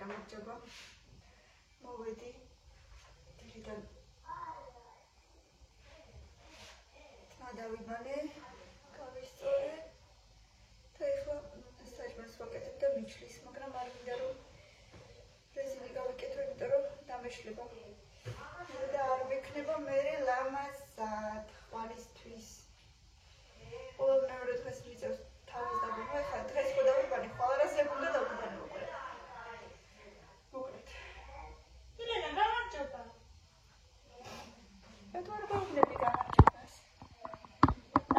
გამარჯობა. მოვედი დილიდან დავიბანე, გავისწორე და ეხლა საჭმელს ვაკეთებ და მიჩლის, მაგრამ არ მინდა რომ რეზინი გავიკეთო, იმიტომ რომ დამეშლება და არ მექნება მერე ლამაზად ხვალისთვის. ყოველ მეორე დღეს მიწევს თავის დაბანო, ეხლა დღეს ხო დავიბანე, ხვალ არასე უნდა დავიბანე უკვე. მოკლედ. ილენა, გამარჯობა. რატო არ გავიგნები გამარჯობას?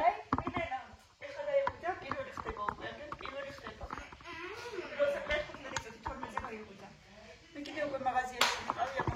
აი, ილენა, ეხლა დაიღვიძა პირველი ხდება უკვე, პირველი ხდება. როცა მეთქნები წუთი 12-ზე გაიღვიძა. მე კიდე უკვე მაღაზიაში ვიყავი,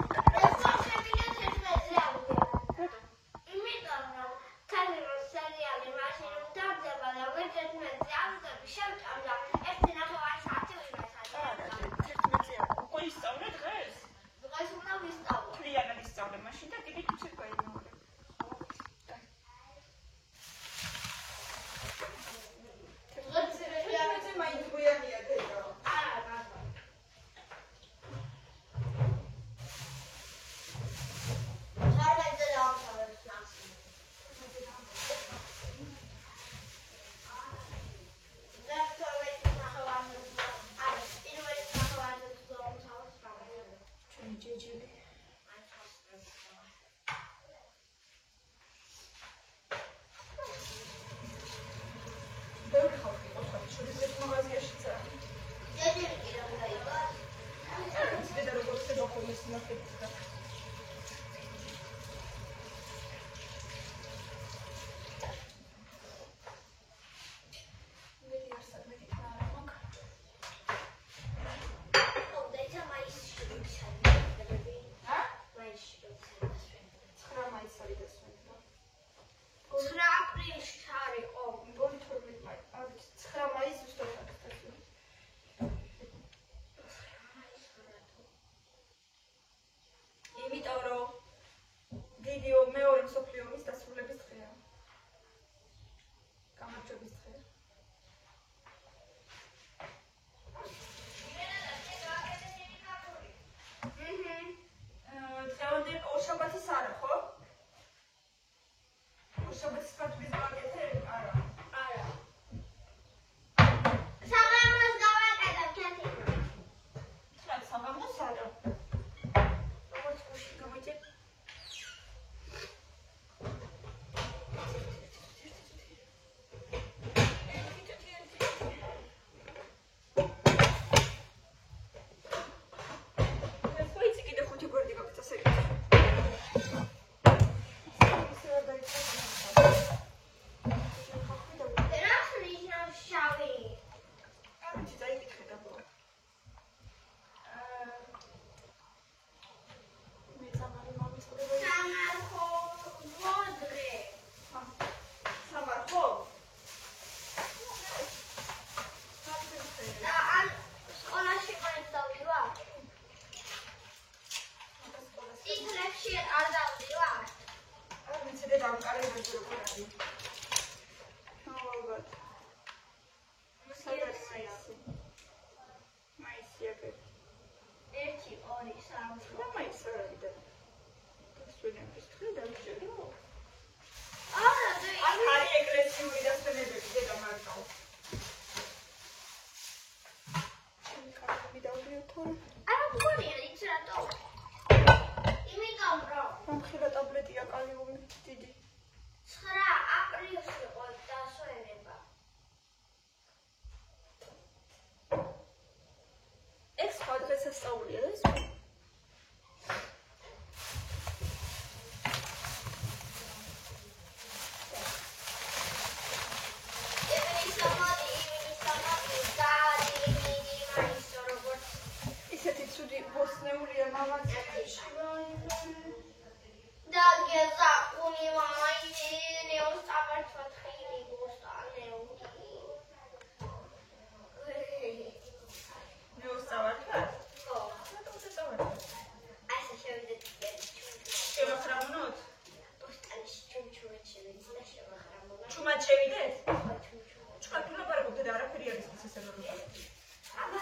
Aba,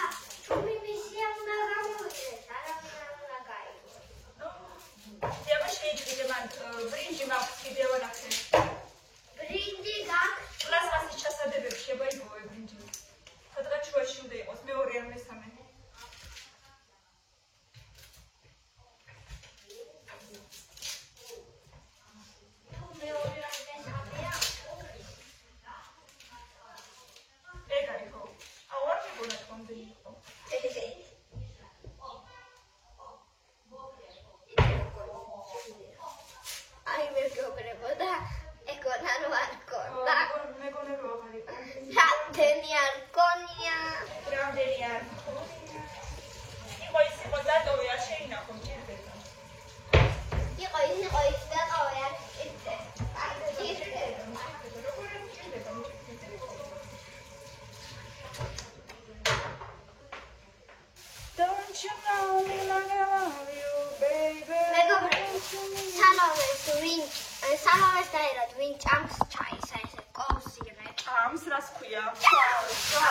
მამამეს დაერად ვინ ჭამს ჩაის აი ესე კოვს იღებ. ჭამს რას ქვია?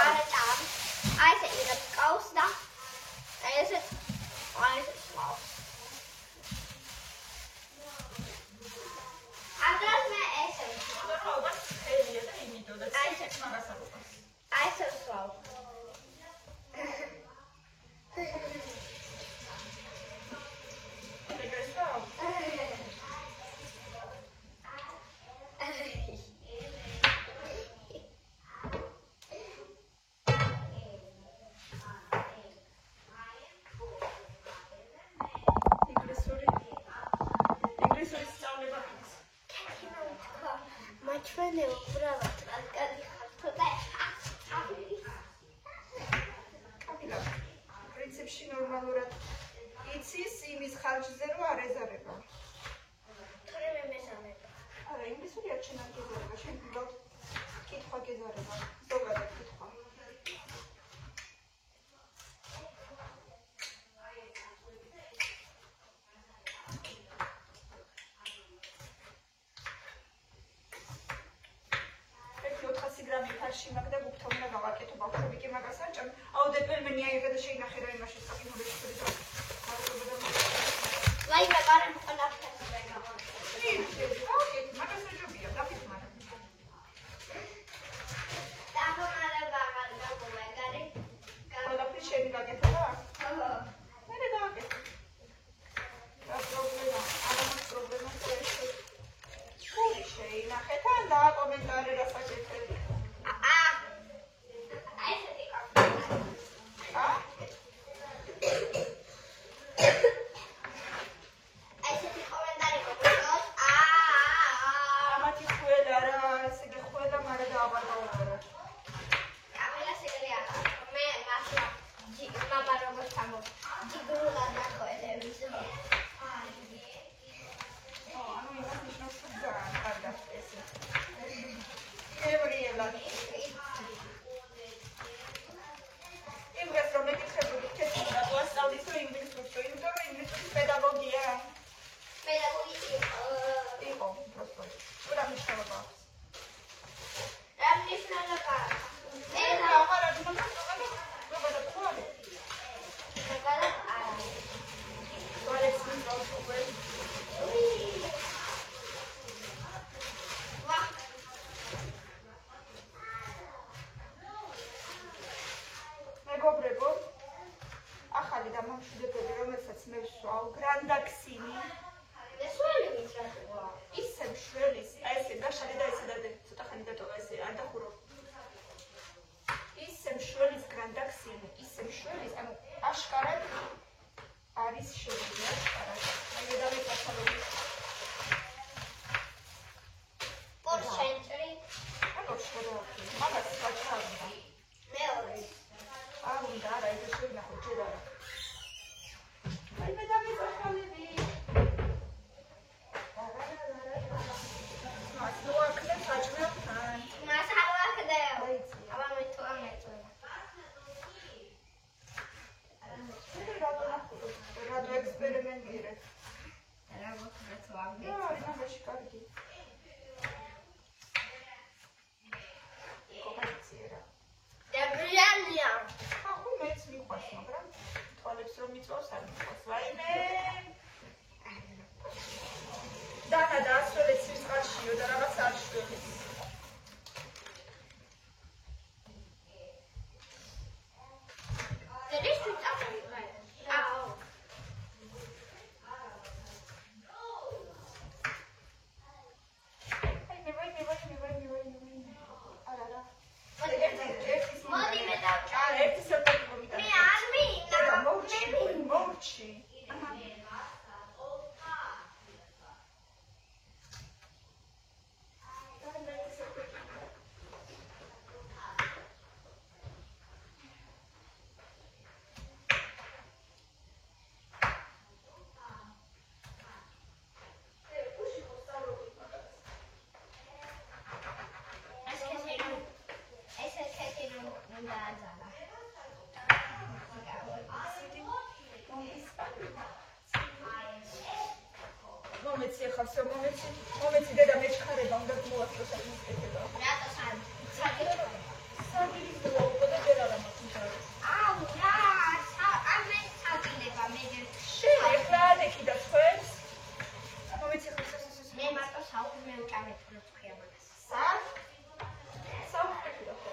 არა ჭამს. აი ესე იღებ კოვს და აი ესე სვავს. აბრას მე ესე ალბათ ხელია და იმიტომ და ცეცხლს მაგას აღწევს. აი ესე სვავს. ჩვენე უბრალოდ კაკალი ხართო და კაპილა პრინციპში ნორმალურად იცის იმის ხარჯზე რომ არ ეზარება. თორემე მეზარება. არა, ინგლისური არ შეიძლება გეზარება, შენ უბრალოდ კითხვა გეზარება. ზოგადად კითხვა. მაგდა გუფთა უნდა გავაკეთო ბავშვები კი მაგას აჭამ. აუდეპერ მე ნიაიღე და შეინახე რა იმაში საკითხები შეხედა. ლაი მაგარი ყნაფთებს ვეგავ. ოკეი, მაგას აჭობია, დაფიქრე. დაგომარება მაგარი. ყველაფერი შენი გაკეთე რა? ხო. მე დავაკეთე. რა პრობლემა? არა მაქვს პრობლემა შეეშო. შური შეინახე და დააკომენტარე რა საკეთებ. მომეცი ახავსო, მომეცი დედა მეჩქარება უნდა მოასწრო საქმის კეთება. რატო საგირო? საგირის დრო და ვერ არა მაგითარ. აუ რა, ამე საგილება მე შენ ეხლა ადექი და ხვებს. მომეცი ახავსო. მე მარტო საუბრ უჭამეთ რო თქვია მაგას. საუბრები და ხო.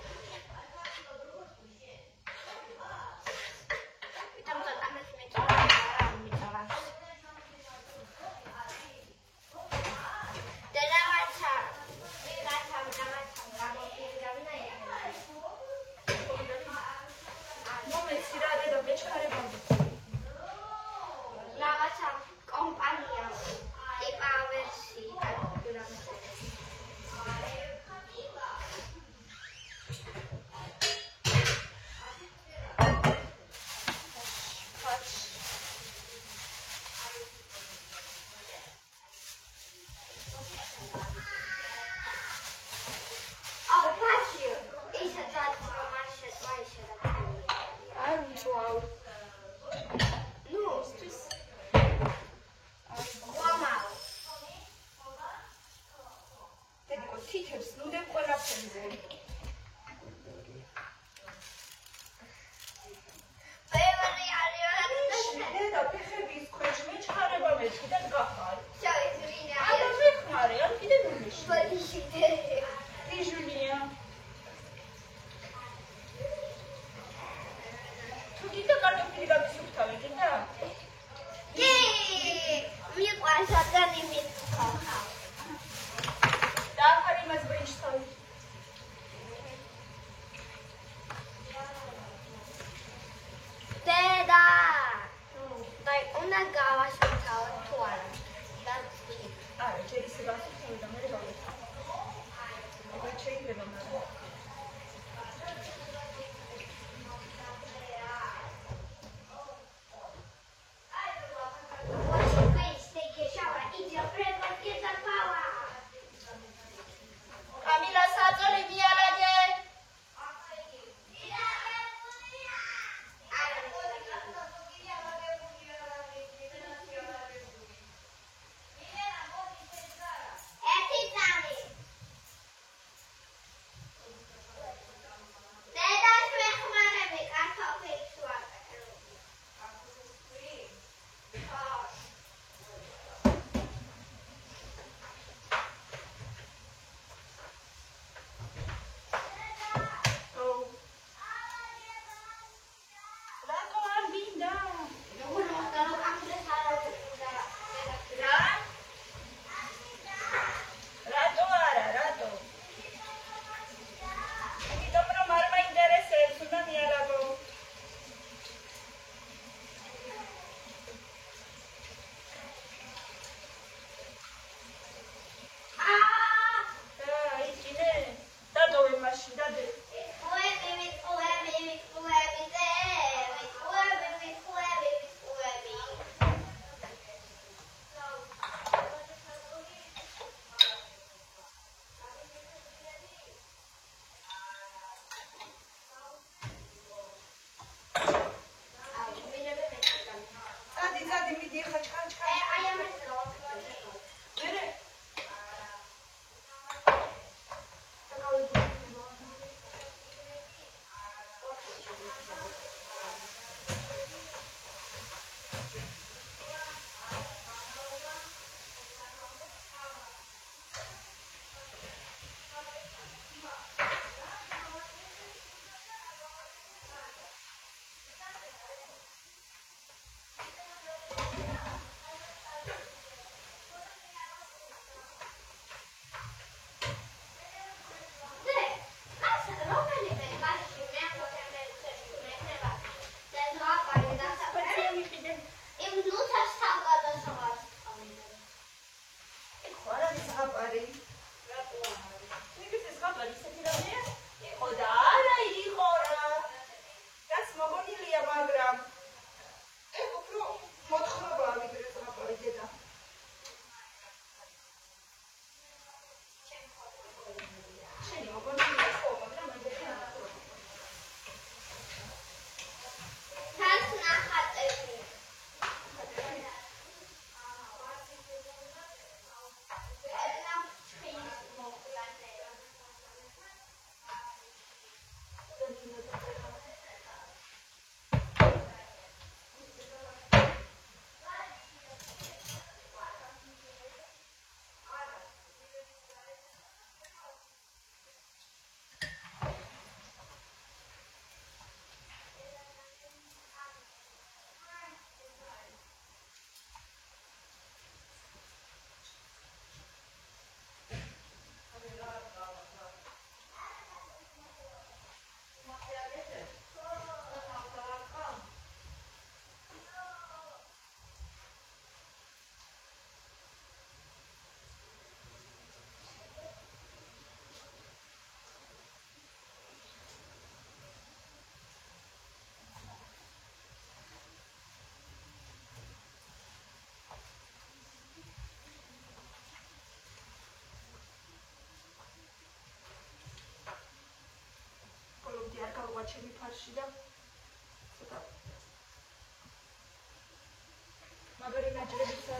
ერთი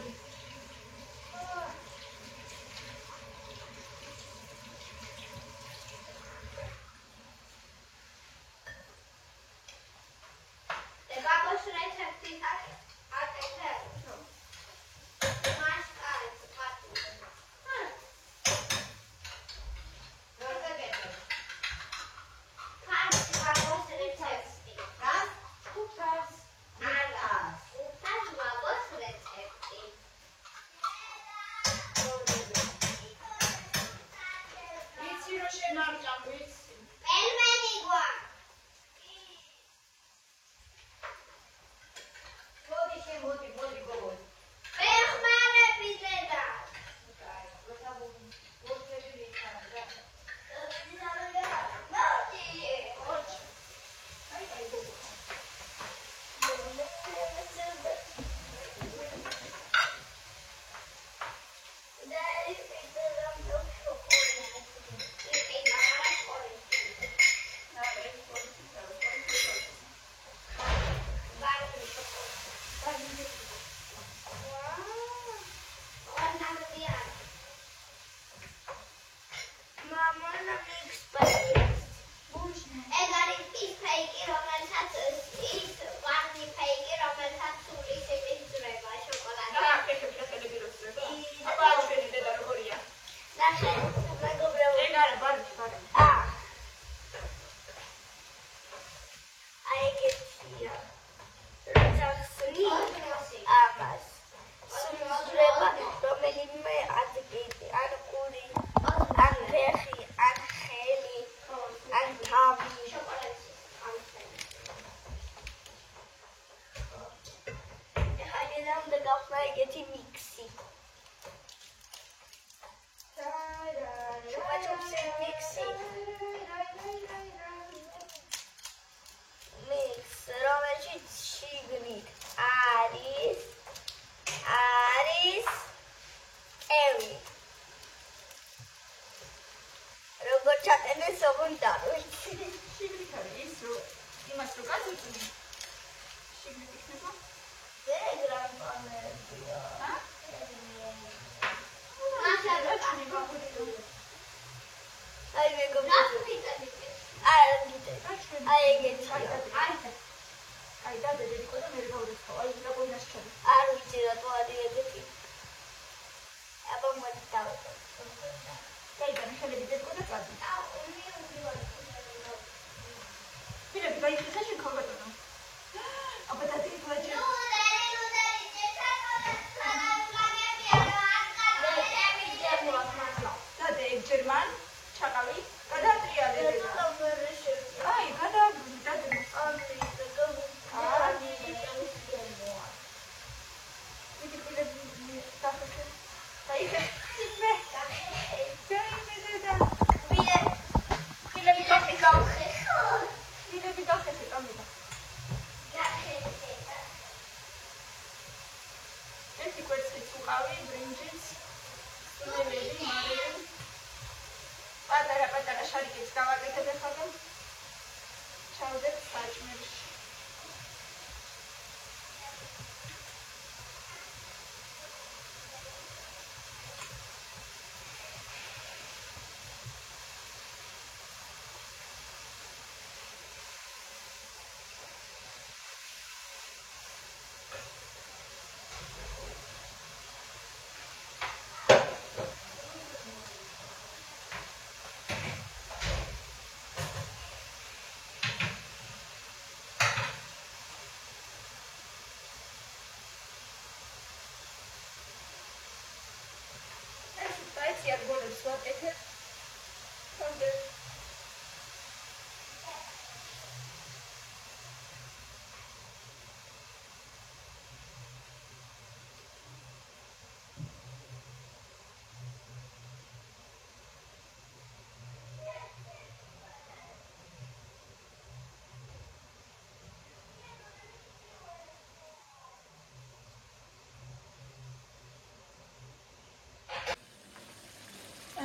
წადი.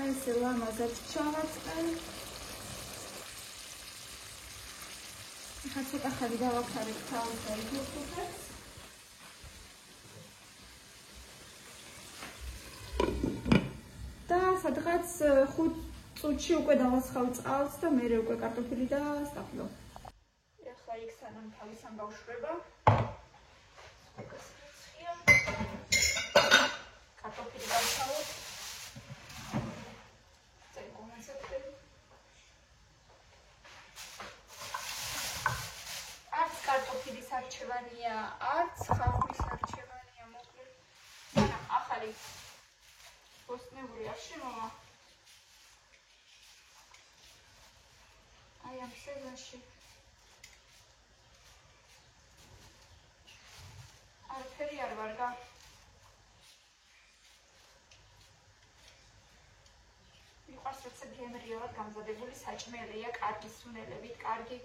ესე ლამაზად ჩავაწყენ. ახლა ცოტა ხანი დავახარებ თავს და იგულთუხებს. რაღაც 5 წუთში უკვე დავასხავ წყალს და მერე უკვე კარტოფილი და სტაფლო. ეხლა იქ სანამ თავისან გავშვება. კარტოფილი გავსავოთ. არც კარტოფილის არჩევანია, არც ხახვის არჩევანია, მოკლედ. მაგრამ ახალი ბოსტნეული არ შემოვა. აი ამ სეზონში არაფერი არ ვარგა. მიყვარს როცა გემრიელად გამზადებული საჭმელია, კარგი სუნელებით, კარგი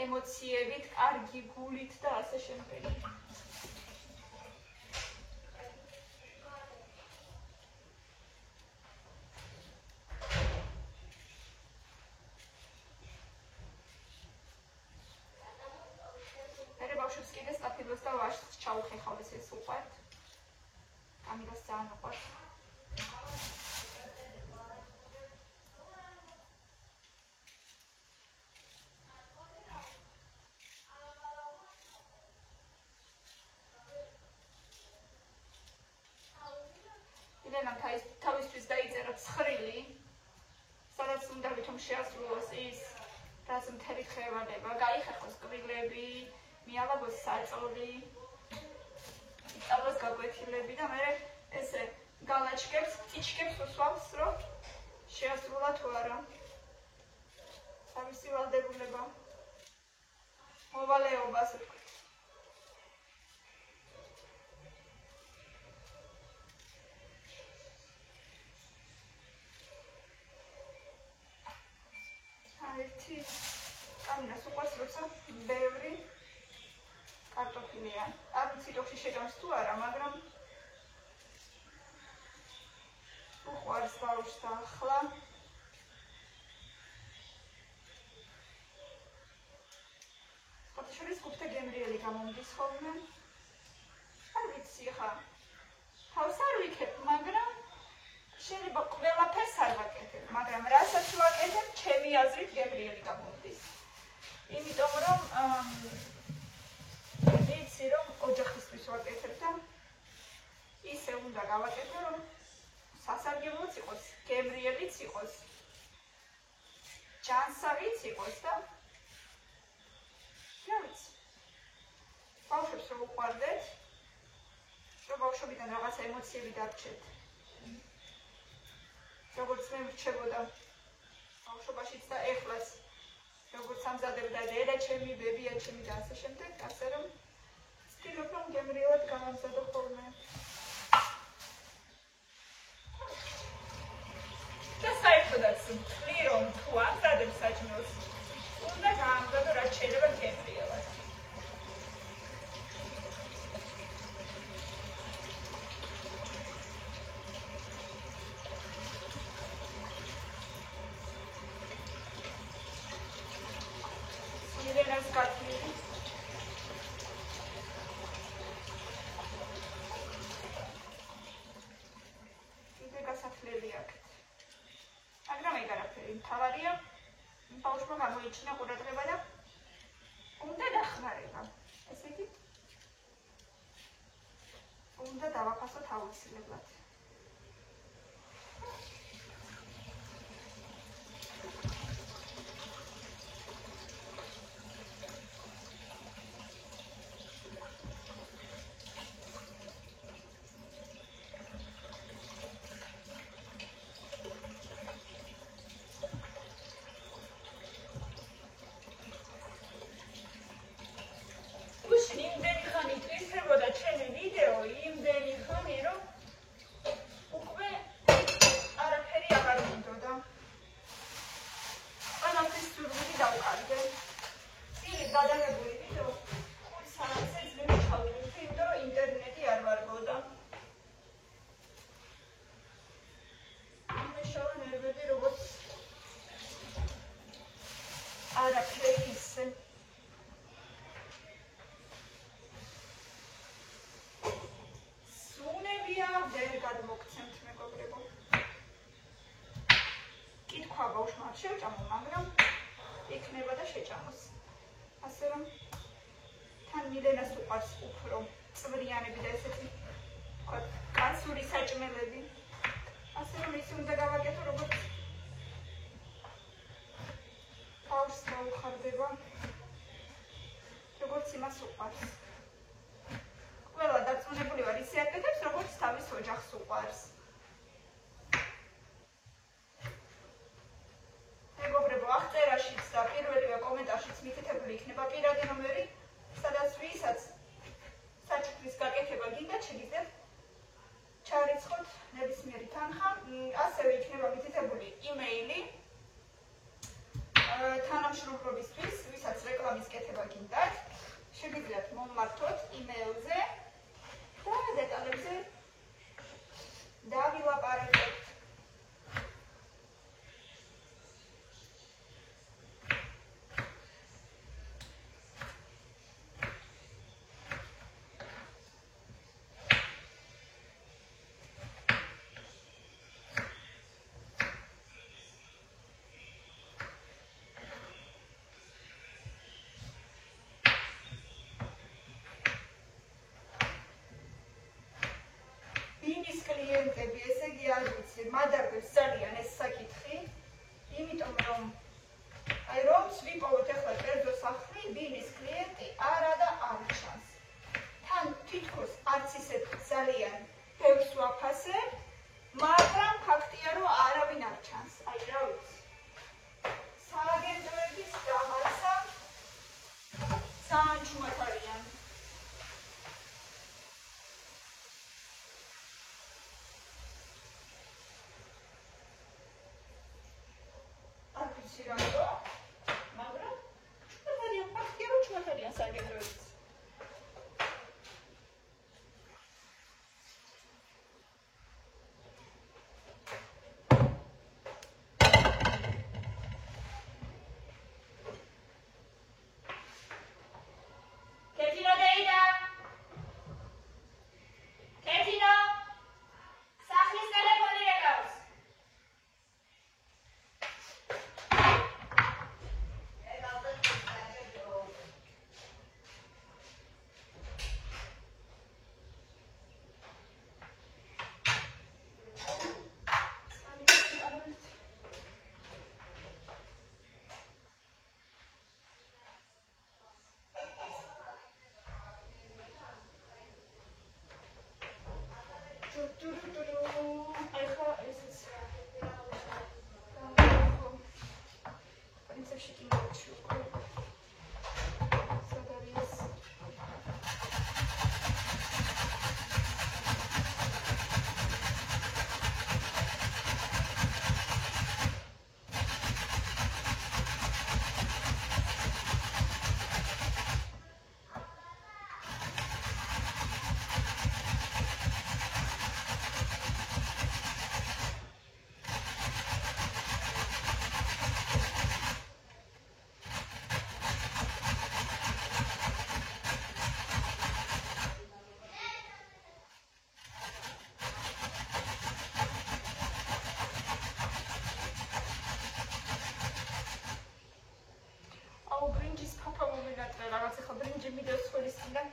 ემოციებით, კარგი გულით და ასე შემდეგ. მერე ბავშვებს კიდე სტაფილოს და ვაშლს ჩაუხეხავდეს ეს უყვართ. ამილოს ძალიან უყვართ. თავისთვის დაიწერა ცხრილი, სადაც უნდა ვითომ შეასრულოს ის, რაც მთელი ხევალება, გაიხერხოს კვირილები, მიალაგოს საწოლი, ისწავლოს გაკვეთილები და მერე ესე გალაჩკებს, ტიჩკებს უსვამს, რომ შეასრულა თუ არა. თავისი ვალდებულება, მოვალეობა, ასე ვთქვით. კამინას უყვარს, როცა ბევრი კარტოფილია. არ ვიცი თოხში შეგამს თუ არა, მაგრამ უყვარს ბავშვს და ახლა შორის გუფთა გემრიელი გამომდის ხოლმე. არ ვიცი ხა თავს არ ვიქებ, მაგრამ შეიძლება ყველაფერს არ ვაკეთებ, მაგრამ რასაც ვაკეთებ, ჩემი აზრით გემრიელი გამომდის. იმიტომ რომ ვიცი რომ ოჯახისთვის ვაკეთებ და ისე უნდა გავაკეთო, რომ სასარგებლოც იყოს, გემრიელიც იყოს, ჯანსაღიც იყოს და რა ვიცი. ბავშვებს რომ უყვარდეთ, რომ ბავშვობიდან რაღაცა ემოციები დარჩეთ. როგორც მე ვრჩებოდა ბავშვობაშიც და ეხლაც როგორც ამზადებდა დედა ჩემი, ბებია ჩემი და ასე შემდეგ, ასე რომ ვცდილობ რომ გემრიელად გამამზადო ხოლმე. და საერთოდაც ვთვლი რომ თუ ამზადებ საჭმელს, უნდა გაამზადო რაც შეიძლება გემრიელად. თავარია ბავშვმა გამოიჩინა ყურადღება და უნდა დახმარება. ესე იგი უნდა დავაფასოთ აუცილებლად. შევჭამო, მაგრამ იქნება და შეჭამოს. ასე რომ თან მილენას უყვარს უფრო წვრიანები და ესეთი თქვა კაცური საჭმელები. ასე რომ ისი უნდა გავაკეთო როგორც ბავშვს გაუხარდება, როგორც იმას უყვარს. ყველა დარწმუნებული ვარ ისე აკეთებს, როგორც თავის ოჯახს უყვარს. მეგობრებო, აღწერაშიც და პირველივე კომენტარშიც მითითებული იქნება პირადი ნომერი, სადაც ვისაც საჩუქრის გაკეთება გინდათ, შეგიძლიათ ჩარიცხოთ ნებისმიერი თანხა. ასევე იქნება მითითებული იმეილი თანამშრომლობისთვის, ვისაც რეკლამის კეთება გინდათ, შეგიძლიათ მომმართოთ იმეილზე და დეტალებზე დავილაპარაკოთ. ბინის კლიენტები, ესე იგი არ ვიცი, მადარბებს ძალიან ეს საკითხი, იმიტომ რომ რომც ვიპოვოთ ახლა კერძო სახლი, ბინის კლიენტი არა და არ ჩანს. თან თითქოს არც ისეთ ძალიან ბევრს ვაფასებ, მაგრამ ფაქტია, რომ არავინ არ ჩანს. აი რა ვიცი. სააგენტოების დაღალსა ძალიან ჩუმად არიან. მაგრამ ჩუმადარიან, ფაქტია, რომ ჩუმადარიან სააგენტოებიც. კეთილო დეიდა! კეთილო! სახლის ტელეფონი ეკავს. ბრინჯის ფაფა მომენატრე რაღაც ახლა ბრინჯი მიდევს ხოლისიდან.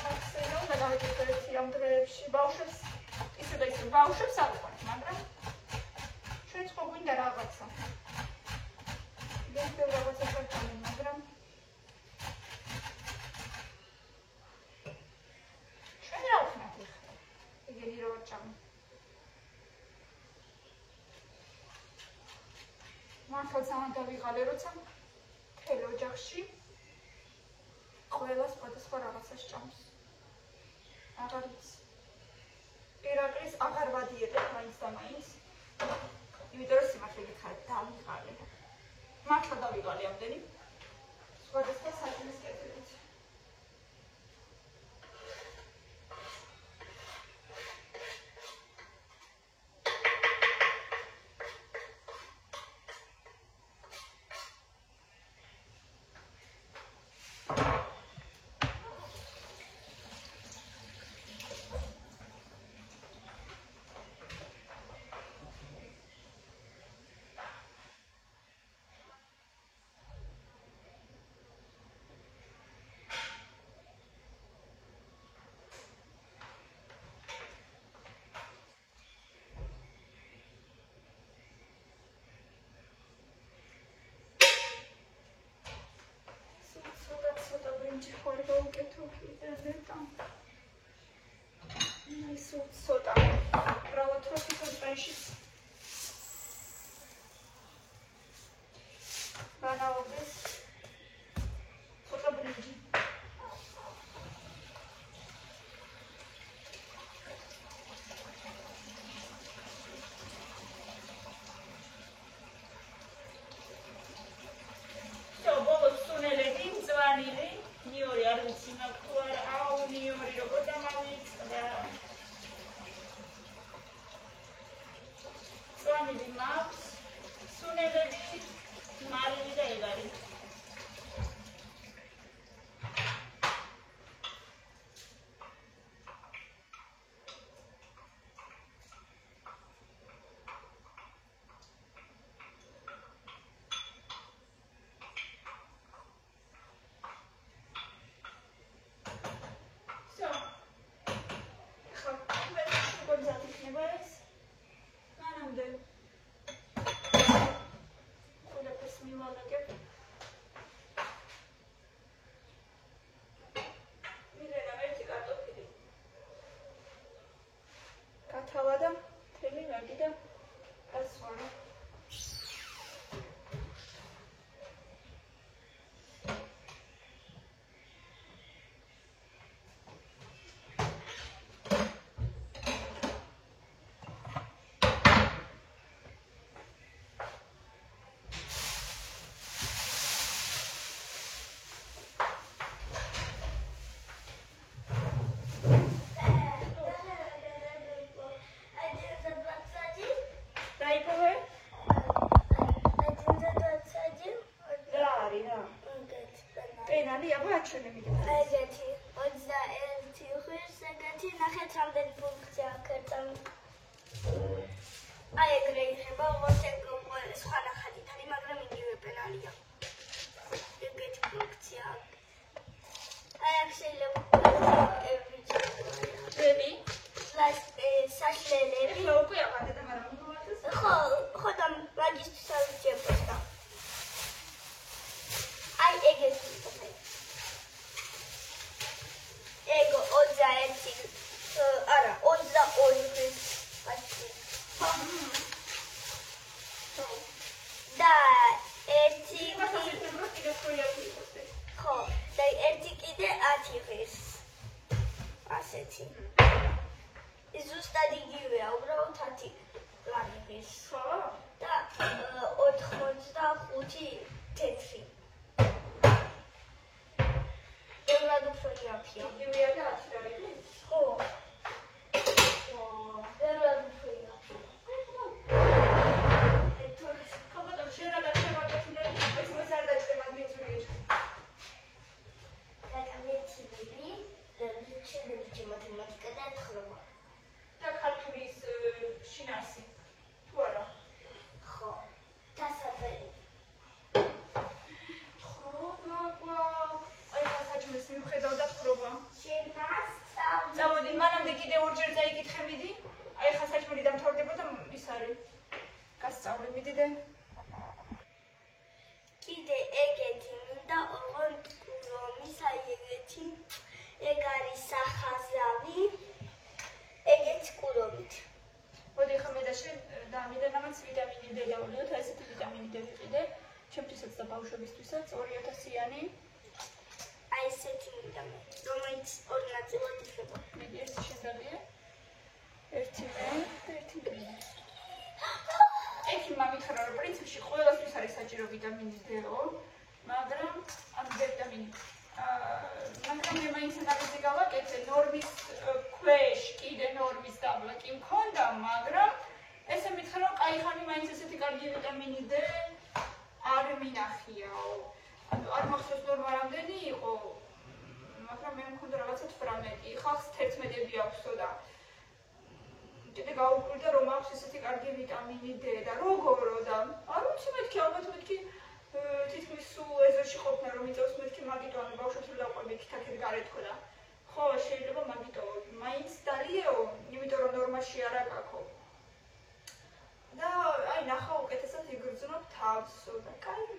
ასე რომ გადავეკეთე ერთი ამ დღეებში ბავშვებს, ისე და ისე ბავშვებს არ უყვართ, მაგრამ ჩვენც ხო გვინდა რაღაცა. გეცდები რაღაცა წარჩამი, მაგრამ ჩვენ რა ვქნათ ახლა? ეგენი რა ვარჩამი. მართლა ძალიან დავიღალე, როცა მთელ ოჯახში ყველა სხვადასხვა რაღაცას ჭამს. აღარ ვიცი. ირაკლის აღარ ვადიეტებ მაინც და მაინც. იმიტომ რომ სიმართლე გითხრათ, დავიღალე. მართლა დავიღალე ამდენი. სხვადასხვა საქმის კეთებით. ამჯერ ხარ გავუკეთო კიდე და ის ცოტა ბრალოთ რო თვითონ წენში ვანაობის ცოტა ბრინჯი თავადა თელი მაგი და გასვარა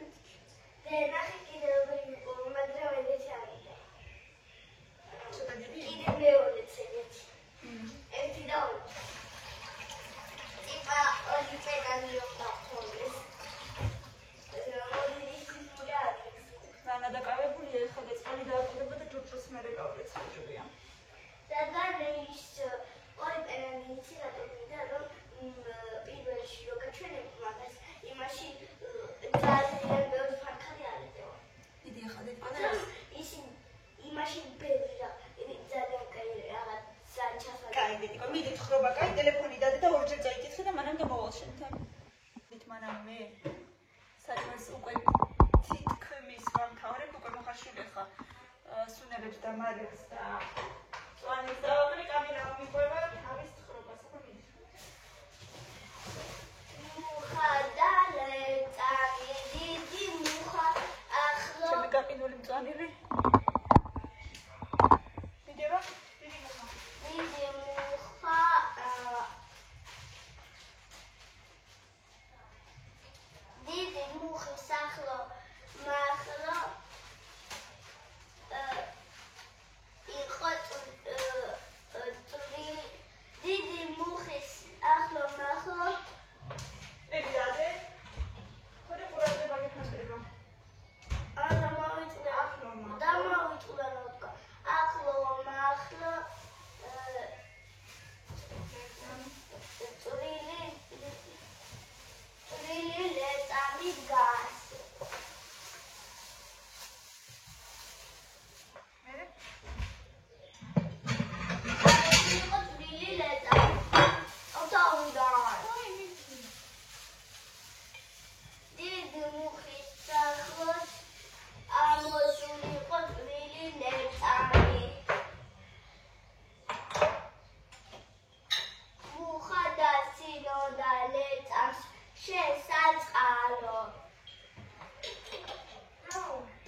და ნახე კიდევ მაგრამ ეგეთი არის. გავებულია ეხლა და წყალი დააკვირდება და ჯოჯოს მერე გავდეცრიჟულია. რადგან ის ორი პერამიდი რატომდა რომ პირველში რო გაჩვენებთ მაგას იმაში ძალიან ბევრი ფარქადი არიდეო. დიდი ახლა დიდი ის იმაში ბევრი რა ძალიან კაი რაღაც ძალიან ჩასვლა. კაი დიდიკო მიდით ხრობა კაი ტელეფონი დადე და ორჯერ წაიკითხე და მანამდე მოვალ შენთან. მით მანამდე სადმას უკვე თითქმის ვამთავრებ უკვე მოხარშული ხა სუნერებს და მარებს და წვანებს და ორი კამერა მიყვება თავის ხრობას ახლა მიდით. მუხა და ლეწამი დიდი მუხა ახლო ჩემი გაყინული მწვანილი მიდევა დიდი მუხა დიდი მუხის ახლო მახლო იყო დიდი მუხის ახლო მახლო ეგრადე ხოდი ყურადღება გეფასება ანა მოვიწვია ახლო და მოვიწვია როდგა ახლო მახლო წვრილი ლეწამი დგას მერე იყო წვრილი ლეწამი ავტაუნდა დიდი მუხის ახლოს ამოსული იყო წვრილი ლეწამი მუხა დასცინოდა ლეწამს შესაწყალო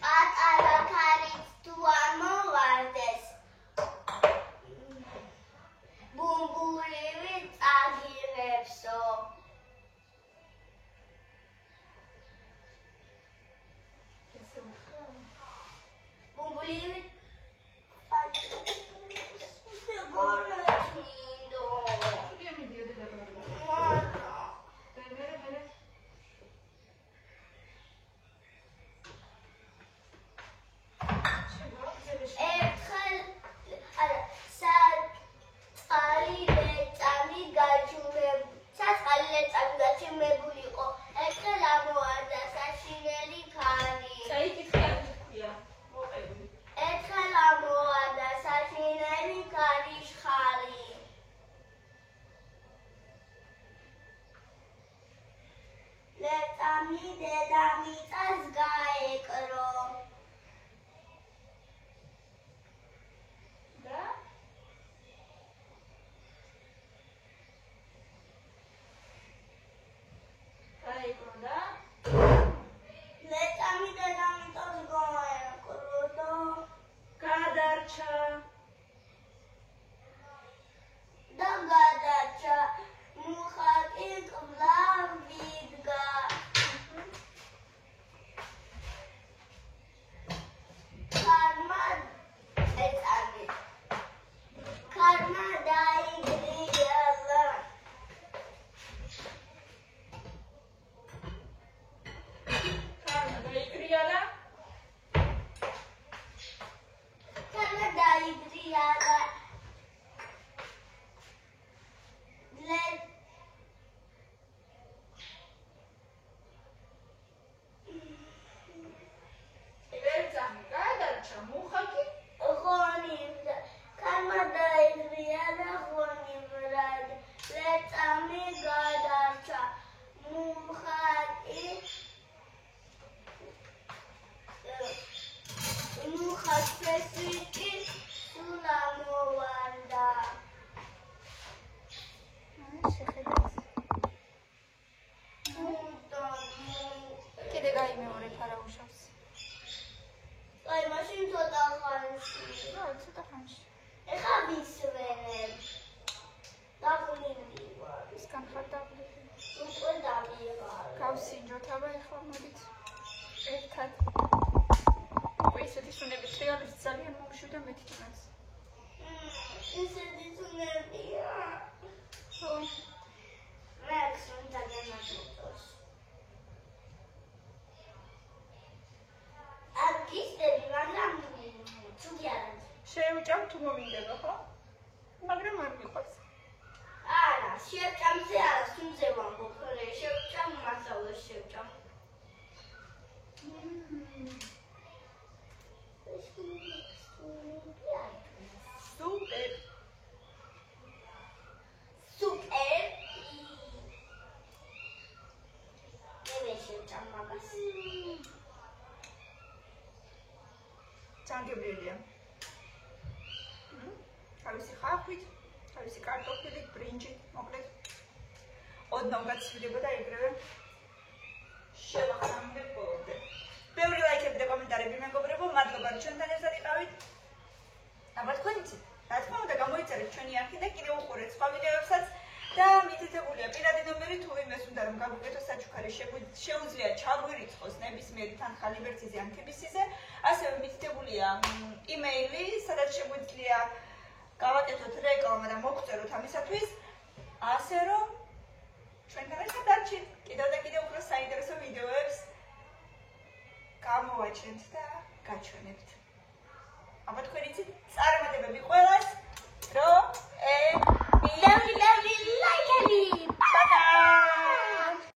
პატარა ქარით თუ ამოვარდეს ბუმბულივი წაგიღებსო ბუმბულივი დედამიწას გაეკრო და გაეკრო და ლეწამი დედამიწას გაეკრო და გადარჩა მუხა კი კვლავ ვიდგა ქარმა დაიგრიალა Aquí se თუ მომინდება, ხო? მაგრამ არ მიყვარს. არა, შევჭამზე არა, სულზე ვამბობ, ხოლე შევჭამ, მასწავლეს შევჭამ. Super. Super. მე შევჭამ მაგას. Ჩანგებელია. თავისი ხახვით, თავისი კარტოფილით, ბრინჯით, მოკლედ. ოდნავ გაცილდება და ეგრევე შევახამდებოდე. ბევრი ლაიქები და კომენტარები მეგობრებო, მადლობა რომ ჩვენთან ერთად იყავით. აბა თქვენ იცით, რა თქმა უნდა გამოიწერეთ ჩვენი არქი და კიდევ უყურეთ სხვა ვიდეოებსაც და მითითებულია პირადი ნომერი თუ ვინმეს უნდა რომ გაგუკეთოს საჩუქარი შეუძლია ჩაგვირიცხოს ნებისმიერი თანხა ლიბერტიზე ან TBC-ზე, ასევე მითითებულია იმეილი, სადაც შეგვიძლია გავაკეთოთ რეკლამა და მოგწეროთ ამისათვის, ასე რომ ჩვენთან ერთად დარჩით, კიდევ და კიდევ უფრო საინტერესო ვიდეოებს გამოვაჩენთ და გაჩვენებთ. აბა თქვენ იცით, წარმატებები ყველას, რომ Lovely, lovely, like me. Bye-bye!